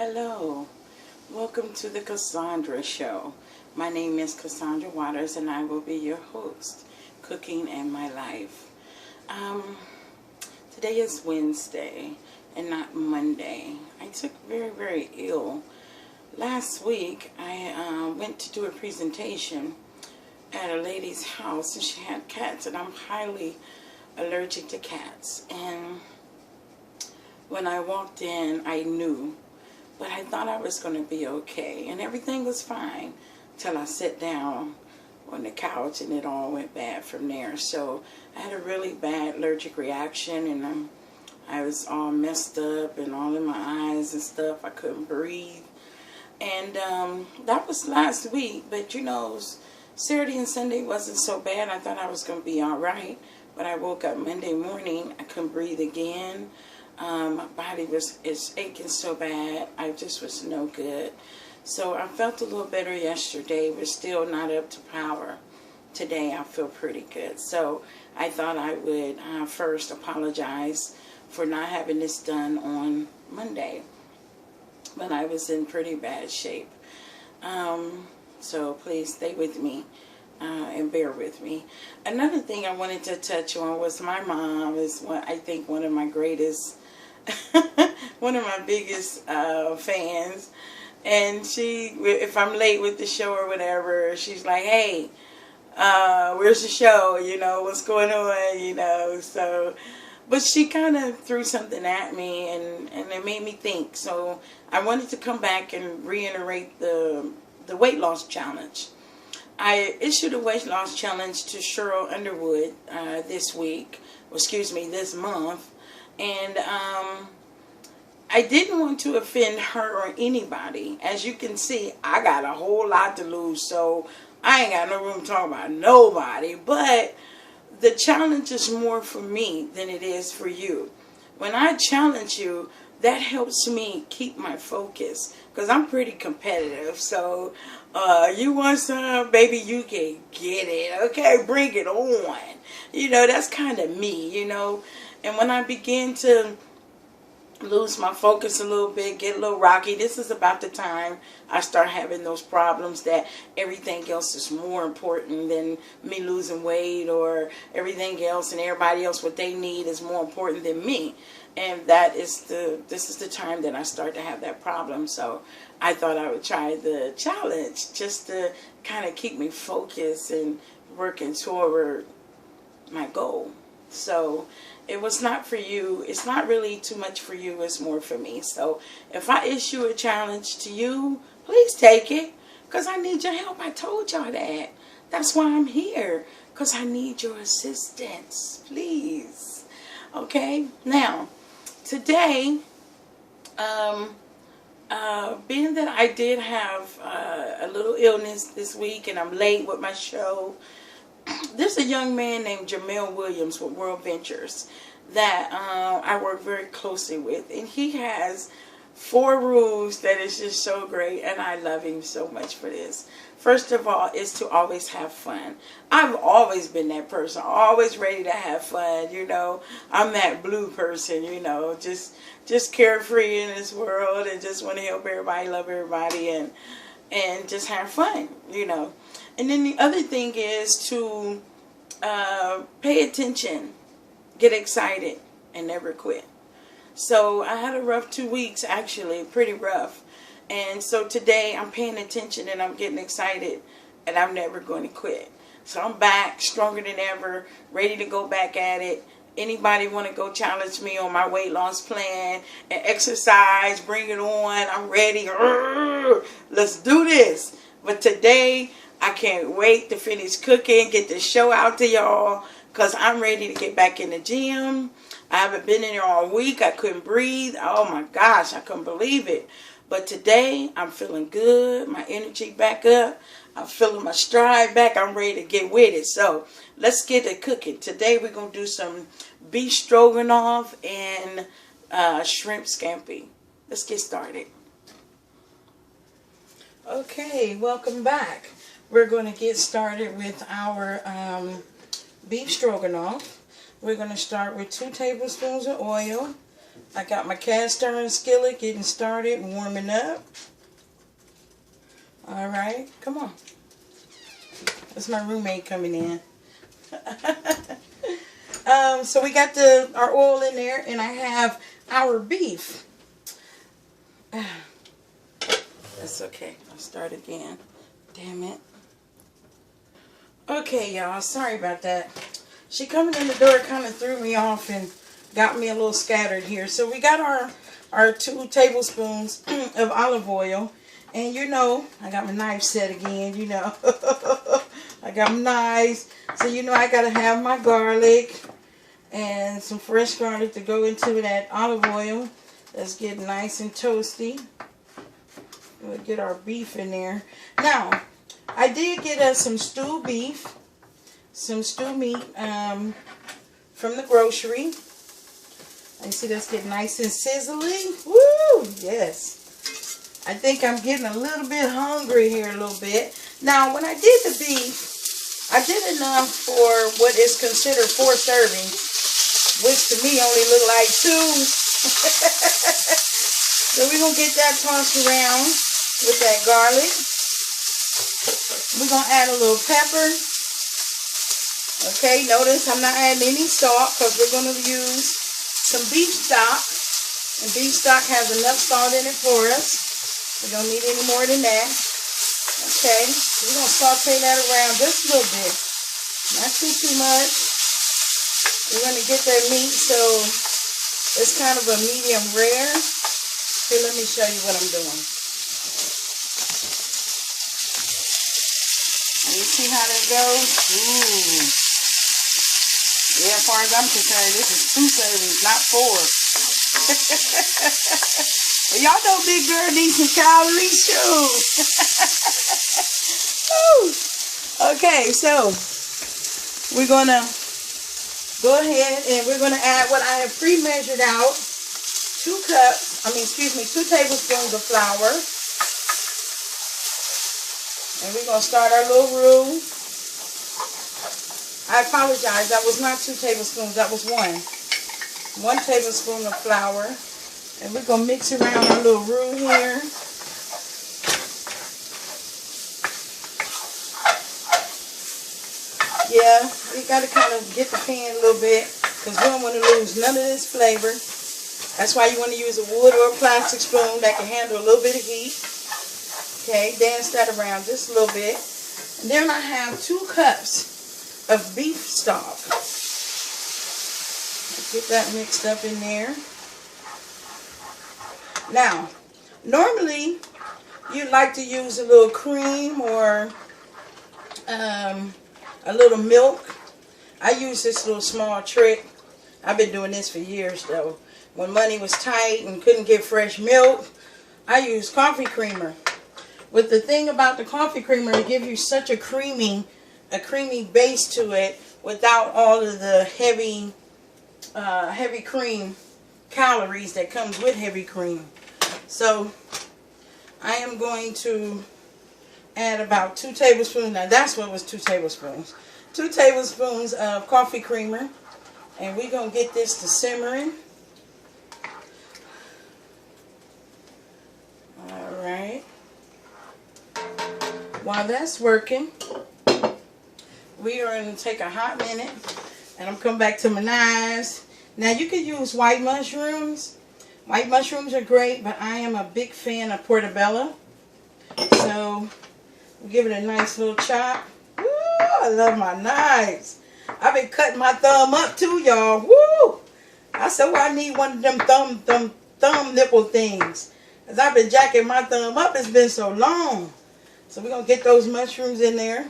Hello, welcome to the CassAAndra Show. My name is Cassandra Waters and I will be your host, Cooking in My Life. Today is Wednesday and not Monday. I took very ill. Last week I went to do a presentation at a lady's house and she had cats, and I'm highly allergic to cats. And when I walked in, I knew. But I thought I was going to be okay. And everything was fine till I sat down on the couch and it all went bad from there. So I had a really bad allergic reaction, and I was all messed up and all in my eyes and stuff. I couldn't breathe. And that was last week. But you know, Saturday and Sunday wasn't so bad. I thought I was going to be all right. But I woke up Monday morning. I couldn't breathe again. My body is aching so bad. I just was no good. So I felt a little better yesterday, but still not up to power. Today I feel pretty good. So I thought I would first apologize for not having this done on Monday. But I was in pretty bad shape. So please stay with me and bear with me. Another thing I wanted to touch on was my mom is I think one of my greatest one of my biggest fans, and if I'm late with the show or whatever, she's like, hey, where's the show, you know, what's going on, you know. So but she kind of threw something at me, and it made me think. So I wanted to come back and reiterate the weight loss challenge. I issued a weight loss challenge to Cheryl Underwood this month. And I didn't want to offend her or anybody. As you can see, I got a whole lot to lose, so I ain't got no room to talk about nobody. But the challenge is more for me than it is for you. When I challenge you, that helps me keep my focus, because I'm pretty competitive. So you want some, baby, you can get it. Okay, bring it on. You know, that's kind of me, you know. And when I begin to lose my focus a little bit, get a little rocky, this is about the time I start having those problems that everything else is more important than me losing weight, or everything else and everybody else, what they need is more important than me. And this is the time that I start to have that problem. So I thought I would try the challenge just to kind of keep me focused and working toward my goal. So it was not for you. It's not really too much for you. It's more for me. So if I issue a challenge to you, please take it, because I need your help. I told y'all that. That's why I'm here, because I need your assistance. Please. Okay? Now, today, being that I did have a little illness this week and I'm late with my show, there's a young man named Jamel Williams with World Ventures that I work very closely with, and he has 4 rules that is just so great, and I love him so much for this. First of all, is to always have fun. I've always been that person, always ready to have fun, you know. I'm that blue person, you know, just carefree in this world and just want to help everybody, love everybody, and just have fun, you know. And then the other thing is to pay attention, get excited, and never quit. So I had a rough 2 weeks, actually, pretty rough. And so today I'm paying attention and I'm getting excited, and I'm never going to quit. So I'm back, stronger than ever, ready to go back at it. Anybody want to go challenge me on my weight loss plan and exercise, bring it on. I'm ready. Let's do this. But today, I can't wait to finish cooking, get the show out to y'all, because I'm ready to get back in the gym. I haven't been in there all week. I couldn't breathe. Oh my gosh, I couldn't believe it. But today, I'm feeling good. My energy back up. I'm feeling my stride back. I'm ready to get with it. So let's get to cooking. Today, we're going to do some beef stroganoff and shrimp scampi. Let's get started. Okay, welcome back. We're going to get started with our beef stroganoff. We're going to start with 2 tablespoons of oil, I got my cast iron skillet getting started and warming up. Alright, come on. That's my roommate coming in. So we got our oil in there, and I have our beef. That's okay. I'll start again. Damn it. Okay, y'all. Sorry about that. She coming in the door kind of threw me off and got me a little scattered here. So we got our 2 tablespoons of olive oil. And you know, I got my knife set again, you know. I got my knives. So you know I got to have my garlic and some fresh garlic to go into that olive oil. Let's get nice and toasty. We'll get our beef in there. Now, I did get us some stewed beef, some stew meat from the grocery. You see that's getting nice and sizzling. Woo! Yes. I think I'm getting a little bit hungry here a little bit. Now, when I did the beef, I did enough for what is considered 4 servings, which to me only look like 2. So we're going to get that tossed around with that garlic. We're going to add a little pepper. Okay, notice I'm not adding any salt because we're going to use some beef stock. And beef stock has enough salt in it for us. We don't need any more than that. Okay, we're going to saute that around just a little bit. Not too much. We're going to get that meat so it's kind of a medium rare. Here, let me show you what I'm doing. You see how that goes? Ooh. Yeah, as far as I'm concerned, this is 2 servings, not 4. Well, y'all know Big Girl needs some calories too. Okay, so we're going to go ahead and we're going to add what I have pre-measured out. 2 tablespoons of flour. And we're going to start our little roux. I apologize, that was not 2 tablespoons, that was 1. 1 tablespoon of flour. And we're going to mix around our little roux here. Yeah, we got to kind of get the pan a little bit because we don't want to lose none of this flavor. That's why you want to use a wood or a plastic spoon that can handle a little bit of heat. Okay, dance that around just a little bit. And then I have 2 cups of beef stock. Get that mixed up in there. Now, normally you'd like to use a little cream or a little milk. I use this little small trick. I've been doing this for years though. When money was tight and couldn't get fresh milk, I used coffee creamer. But the thing about the coffee creamer, it gives you such a creamy base to it without all of the heavy cream calories that comes with heavy cream. So I am going to add about 2 tablespoons. Now that's what was 2 tablespoons. 2 tablespoons of coffee creamer. And we're going to get this to simmering. Alright. While that's working, we are going to take a hot minute. And I'm coming back to my knives. Now you can use white mushrooms. White mushrooms are great, but I am a big fan of portobello. So we'll give it a nice little chop. Woo! I love my knives. I've been cutting my thumb up too, y'all. Woo! I said, well, I need one of them thumb nipple things. Because I've been jacking my thumb up. It's been so long. So we're going to get those mushrooms in there.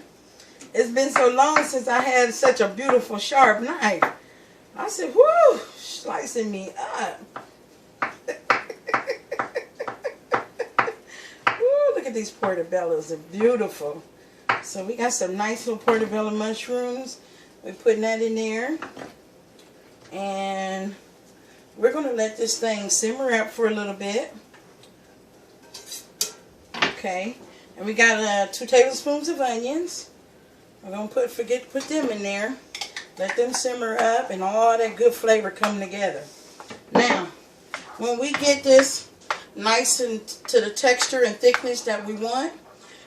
It's been so long since I had such a beautiful sharp knife. I said, whoo, slicing me up. Woo, look at these portobellos. They're beautiful. So we got some nice little portobello mushrooms. We're putting that in there. And we're going to let this thing simmer up for a little bit. Okay. And we got 2 tablespoons of onions. We're going to put them in there. Let them simmer up and all that good flavor come together. Now, When we get this nice and to the texture and thickness that we want,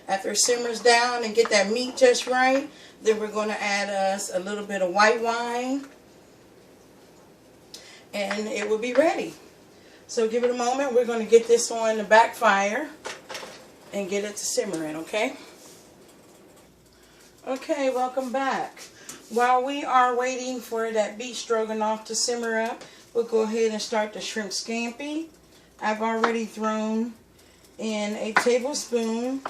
after it simmers down and get that meat just right, then we're going to add us a little bit of white wine, and it will be ready. So give it a moment. We're going to get this on the back fire and get it to simmering, okay? Okay, welcome back. While we are waiting for that beef stroganoff to simmer up, we'll go ahead and start the shrimp scampi. I've already thrown in a tablespoon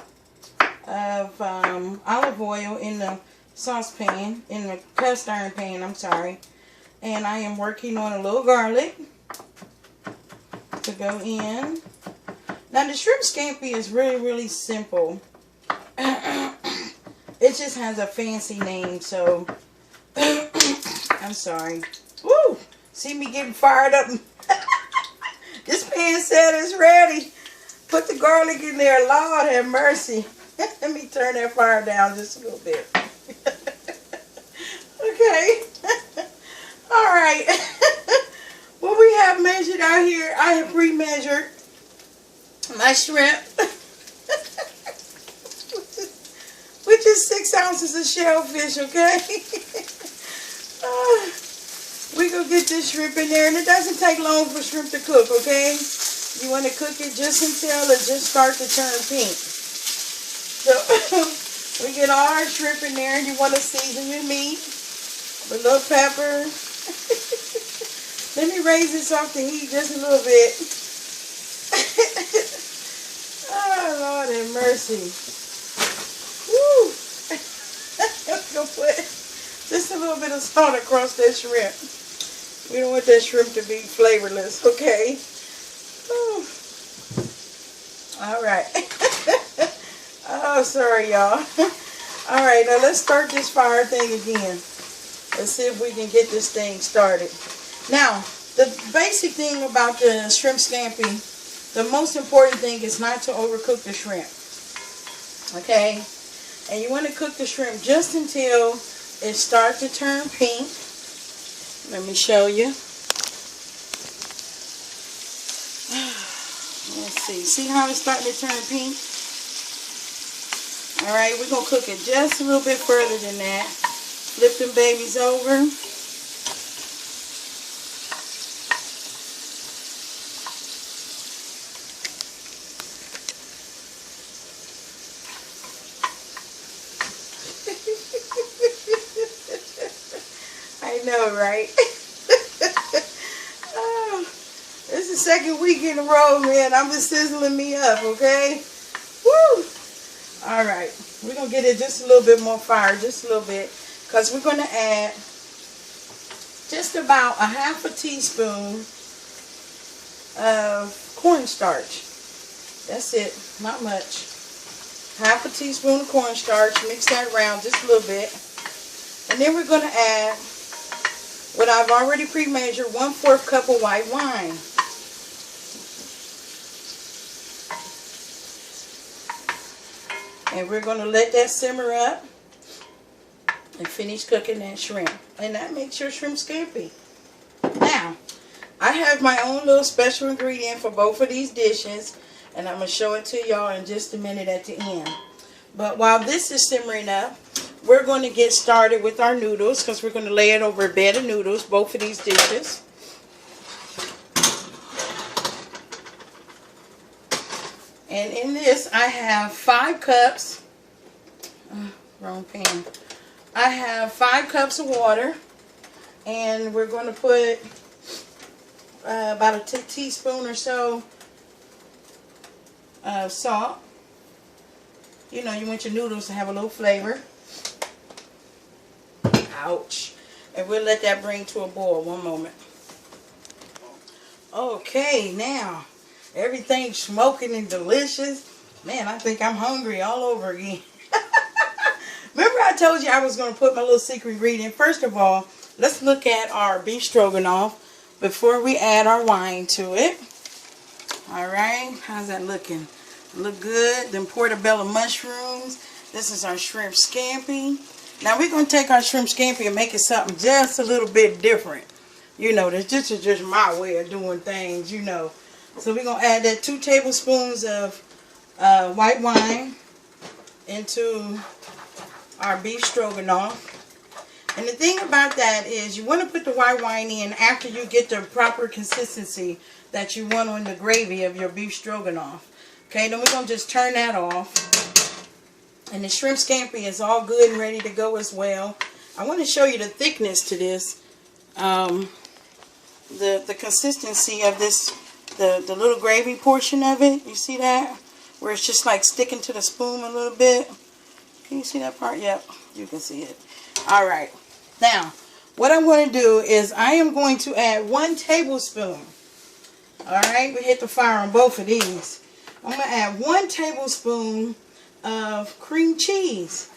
of olive oil in the saucepan, in the cast iron pan, I'm sorry. And I am working on a little garlic to go in. Now the shrimp scampi is really simple. It just has a fancy name, so I'm sorry. Woo! See me getting fired up. This pan said it's ready. Put the garlic in there. Lord have mercy. Let me turn that fire down just a little bit. Okay. All right. What we have measured out here, I have pre-measured my shrimp, which is 6 ounces of shellfish, okay? We're going to get this shrimp in there, and it doesn't take long for shrimp to cook, okay? You want to cook it just until it just starts to turn pink. So we get all our shrimp in there, and you want to season your meat with a little pepper. Let me raise this off the heat just a little bit. Oh, Lord have mercy. Woo! I'm going to put just a little bit of salt across that shrimp. We don't want that shrimp to be flavorless, okay? Woo. All right. Oh, sorry, y'all. All right, now let's start this fire thing again. Let's see if we can get this thing started. Now, the basic thing about the shrimp scampi, the most important thing is not to overcook the shrimp. Okay? And you want to cook the shrimp just until it starts to turn pink. Let me show you. Let's see. See how it's starting to turn pink? Alright, we're going to cook it just a little bit further than that. Flip them babies over. I know, right? Oh, this is the second week in a row, man. I'm just sizzling me up, okay? Woo! Alright, we're going to get it just a little bit more fire, just a little bit. Because we're going to add just about a half a teaspoon of cornstarch. That's it, not much. Half a teaspoon of cornstarch, mix that around just a little bit. And then we're going to add what I've already pre-measured, 1/4 cup of white wine. And we're going to let that simmer up and finish cooking that shrimp. And that makes your shrimp scampi. Now, I have my own little special ingredient for both of these dishes, and I'm going to show it to y'all in just a minute at the end. But while this is simmering up, we're going to get started with our noodles, because we're going to lay it over a bed of noodles, both of these dishes. And in this, I have 5 cups, wrong pan. I have 5 cups of water, and we're going to put about a teaspoon or so of salt. You know, you want your noodles to have a little flavor. Ouch. And we'll let that bring to a boil. One moment. Okay, now everything's smoking and delicious. Man, I think I'm hungry all over again. Remember I told you I was going to put my little secret ingredient. First of all, let's look at our beef stroganoff before we add our wine to it. Alright, how's that looking? Look good. Then portobello mushrooms. This is our shrimp scampi. Now we're going to take our shrimp scampi and make it something just a little bit different. You know, this is just my way of doing things, you know. So we're going to add that 2 tablespoons of white wine into our beef stroganoff. And the thing about that is you want to put the white wine in after you get the proper consistency that you want on the gravy of your beef stroganoff. Okay, then we're going to just turn that off. And the shrimp scampi is all good and ready to go as well. I want to show you the thickness to this. The consistency of this, the little gravy portion of it. You see that? Where it's just like sticking to the spoon a little bit. Can you see that part? Yep, you can see it. Alright. Now, what I'm going to do is I am going to add 1 tablespoon. Alright, we hit the fire on both of these. I'm going to add 1 tablespoon of cream cheese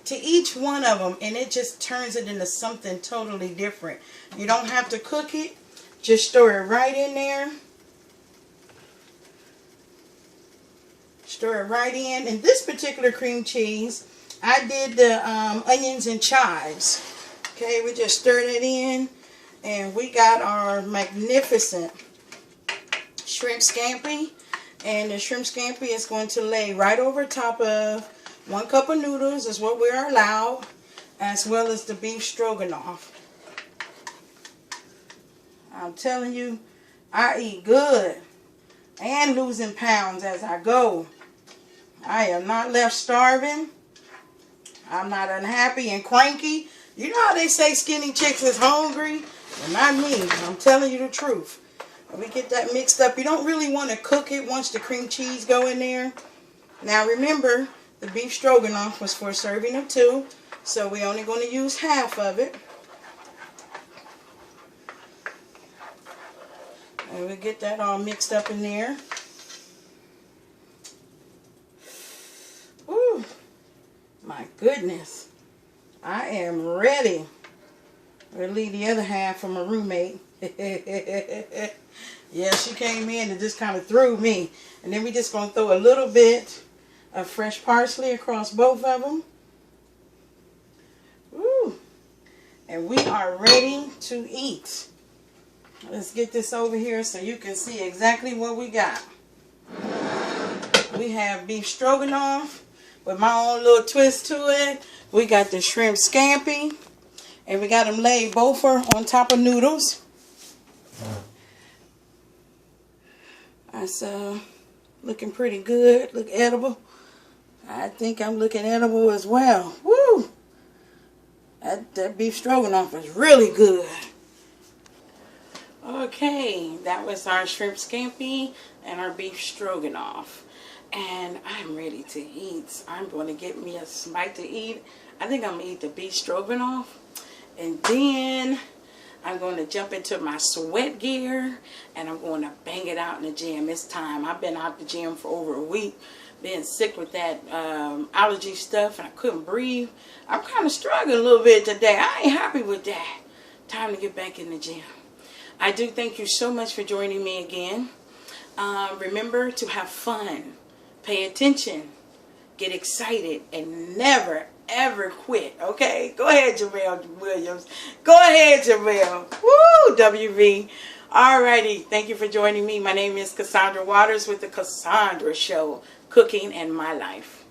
to each one of them, and it just turns it into something totally different. You don't have to cook it. Just stir it right in there. Stir it right in. And this particular cream cheese, I did the onions and chives. Okay, we just stirred it in, and we got our magnificent shrimp scampi. And the shrimp scampi is going to lay right over top of 1 cup of noodles, is what we are allowed, as well as the beef stroganoff. I'm telling you, I eat good and losing pounds as I go. I am not left starving. I'm not unhappy and cranky. You know how they say skinny chicks is hungry? Well, not me. I'm telling you the truth. We get that mixed up. You don't really want to cook it once the cream cheese go in there. Now remember, the beef stroganoff was for a serving of 2, so we're only going to use half of it. And we get that all mixed up in there. Ooh, my goodness. I am ready. We'll leave the other half for my roommate. Yeah, she came in and just kind of threw me. And then we just going to throw a little bit of fresh parsley across both of them. Ooh. And we are ready to eat. Let's get this over here so you can see exactly what we got. We have beef stroganoff with my own little twist to it. We got the shrimp scampi. And we got them laid both on top of noodles. That's looking pretty good. Look edible. I think I'm looking edible as well. Woo! That beef stroganoff is really good. Okay, that was our shrimp scampi and our beef stroganoff. And I'm ready to eat. I'm going to get me a bite to eat. I think I'm going to eat the beef stroganoff. And then I'm going to jump into my sweat gear, and I'm going to bang it out in the gym. It's time. I've been out the gym for over a week, being sick with that allergy stuff, and I couldn't breathe. I'm kind of struggling a little bit today. I ain't happy with that. Time to get back in the gym. I do thank you so much for joining me again. Remember to have fun, pay attention, get excited, and never ever quit. Okay, go ahead, Jamel Williams. Go ahead, Jamel. Woo, WV. Alrighty, thank you for joining me. My name is CassAAndra Waters with the CassAAndra Show, Cooking and My Life.